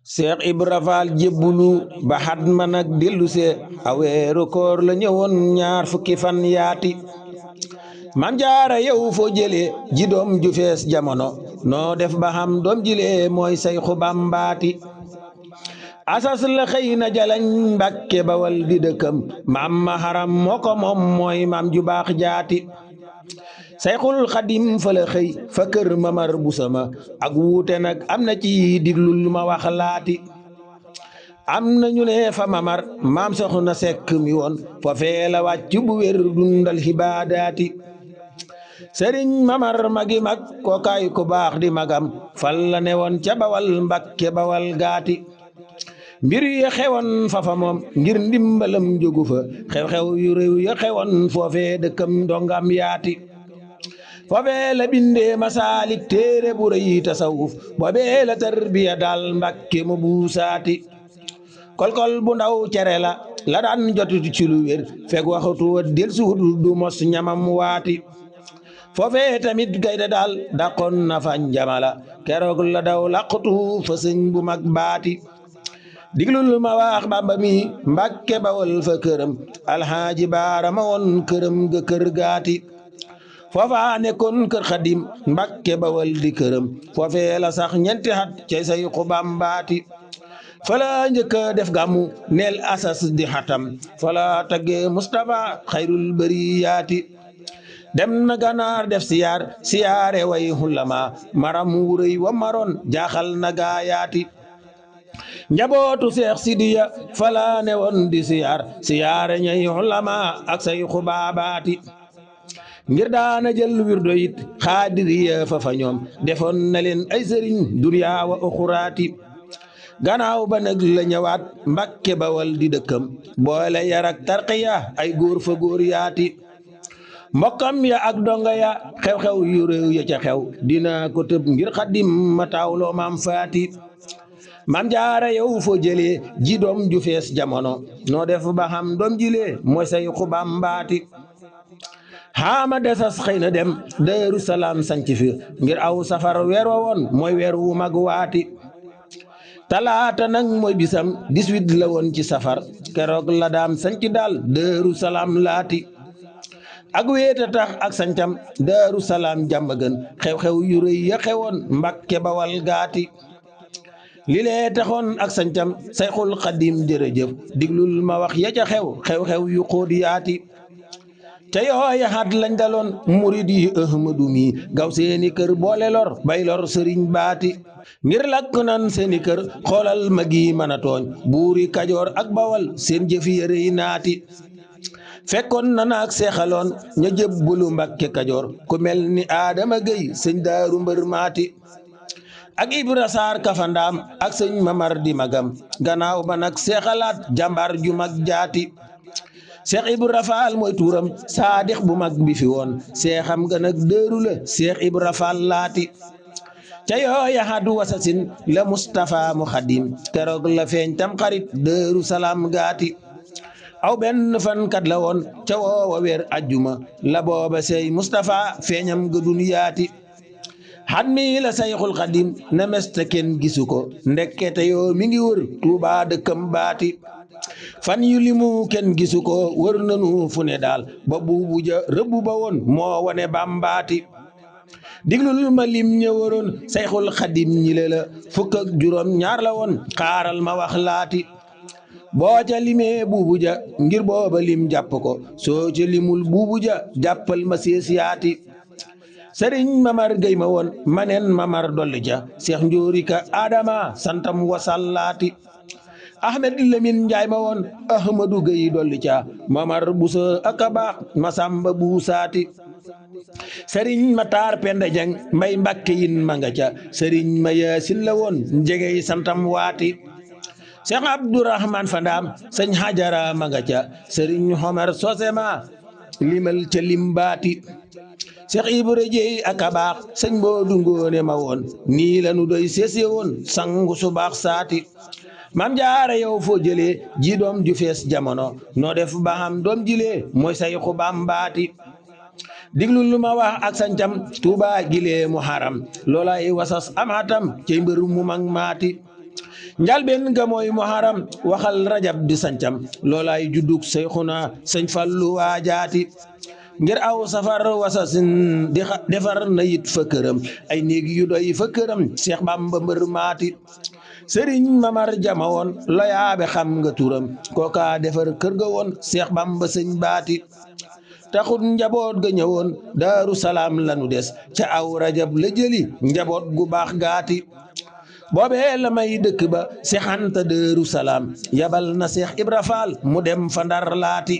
Seex Ibra Faal jébbulu ba xat ma nag dellusee aweeru koor la ñëwoon ñaar fukki fan yaati Maam Jaara yow foo jëlee ji doom ju fees jamono noo def ba xam doom jilee mooy Sayxu Bambaati asas la xëy na jalañ Mbàkke Bawal di dëkkam maam ma haram moo ko moom mooy maam ju baax jaati Sayxul Xadim fa la xëy fa kër Mamar Busama ak wuute nag am na ci diglul ma wax laati am na ñu ne fa Mamar maam Soxna Sekk mi woon foofee la wàcc bu wér dundal xibaadaati Sëriñ Mamar magi mag kookaay ku baax di magam fal la ne woon ca Bawal Mbàkke Bawal gaati mbir ya xewoon fafa moom ngir ndimbalam jógu fa xew-xew yu réew ya xewoon foofee dëkkam ndongam yaati foofee la bindee masaalik téere bu rëy tasawuf boobee la tarbiya daal Mbàkke mu buusaati kolkol bu ndaw cere la daan jotit ci lu wér fekk waxatu wa del suut du mos ñamam waati foofee tamit gayda daal daqoon na fa njamala keroog la daw laqatu fa sëñ bu mag baati diglul ma wax Bamba mi Mbàkke Bawal fa këram alxaaji baara ma woon këram ga kër gaati foofa nekkoon kër Xadim Mbàkke Bawal di këram foofee la sax ñeenti at cay Sayxu Bambaati fala njëkk def gàmmu neel asas di xatam fala tagge Mustafa xayrul bariyaati dem na Ganaar def siyaare way hulama maram wuréy wa maroon jaaxal na gaayaati njabootu Seex Sidiya fala ne woon di siyaare ñay hulama ak Sayxu Baabaati ngir daana jël wirdo it xaadiriya fa ñoom defoon na leen ay sëriñ duniyaa wa uxuraati gannaaw ba nag la ñëwaat Mbàkke Bawal di dëkkam boole yar ak tarqiya ay góor fa góor yaati mbokkam ya ak donga ya xew-xew yu réew ya ca xew dina ko tëb ngir Xadim ma taawloo maam faati Maam Jaara yow foo jëlee ji doom ju fees jamono noo def ba xam doom jilee mooy Sayxu Bambaati xaama desas xëy na dem Daaru Salaam sanc fi ngir aw safar weer wa woon mooy weer wu mag waati talaata nag mooy bisam 18 la woon ci safar keroog la daam sanc daal Daaru Salaam laati ak wéeta tax ak sancam Daaru Salaam jàmm gën xew-xew yu rëy ya xewoon Mbàkke Bawal gaati li lee taxoon ak sancam Sayxul Xadim jërëjëf diglul ma wax ya ca xew-xew yu xóot yaati ca yooya xat lañ daloon murid yi Ahmadu mi gaw seeni kër boole lor bay lor sëriñ baati ngir lakk nan seeni kër xoolal ma gi mën a tooñ buuri Kajoor ak Bawal seen jëfi ya rëy naati fekkoon na naak seexaloon ña jëbbulu Mbàkke Kajoor ku mel ni Adama Gey sëñ Daaru Mbër maati ak Ibra Saar Kafandaam ak sëñ Mamar di magam gannaaw ba nag seexalaat jàmbaar ju mag jaati Seex Ibra Faal mooy tuuram saadix bu mag bi fi woon seexam ga nag dëeru la Seex Ibra Faal laati ca yooya hadu wasasin la Mustafa mu Xadim keroog la feeñ tam xarit Daaru Salaam gaati aw benn fankat la woon ca woowa weer ajjuma la booba sey Mustafa feeñam ga duniyaati xat mi la Sayxul Xadim na mesta kenn gisu ko ndekkete yoo mi ngi wër Tuubaa dëkkam baati fan yu limu kenn gisu ko wër nanu fu ne daal ba buubu ja rëbbu ba woon moo wane Bambaati diglul ma lim ñëwaroon Sayxul Xadim ñi le la fukk ak juróom ñaar la woon xaaral ma wax laati boo ca limee buubu ja ngir booba lim jàpp ko soo ca limul buubu ja jàppal ma sees yaati Sëriñ Mamar Gey ma woon maneen Mamar dolli ja Seex Njoori Ka Adama santam wasallaati Ahmed Lamin Njaay ma woon Ahmadu Gey dolli ca Mamar Busa ak baax Masamba Buusaati Sëriñ Mataar Penda Jeng Mbay Mbàkke yin ma nga ca Sëriñ ma Yaasin la woon njegey santam waati Seex Abdurahmaan Fandaam sëñ Hajara ma nga ca Sëriñ Homar Sosema limal ca limbaati Seex Ibra Jeey ak baax sëñ Moodu Ngoone ma woon nii la nu doy seese woon sangu su baax saati Maam Jaara yow foo jëlee ji doom ju fees jamono noo def ba xam doom jilee mooy Sayxu Bambaati diglu lu ma wax ak sancam Tuubaa gilee mu haram loolay wasas am hatam cey mbër mu mag maati njalbeen ga mooy muharam waxal rajab di sancam loolaay juddug Seyxuna Sëñ Fallu waajaati ngir aw safar wasasin defar na yit fa këram ay néeg yu doy fa këram Seex Bamba mbër maati sëriñ Mamar Jama woon loyaabe xam nga turam kooka defar kër ga woon Seex Bamba sëñ baati taxut njaboot ga ñëwoon Daaru Salaam lanu des ca aw rajab la jëli njaboot gu baax gaati boobee la may dëkk ba Seex Anta Daaru Salaam yabal na Seex Ibra Faal mu dem fa Ndar laati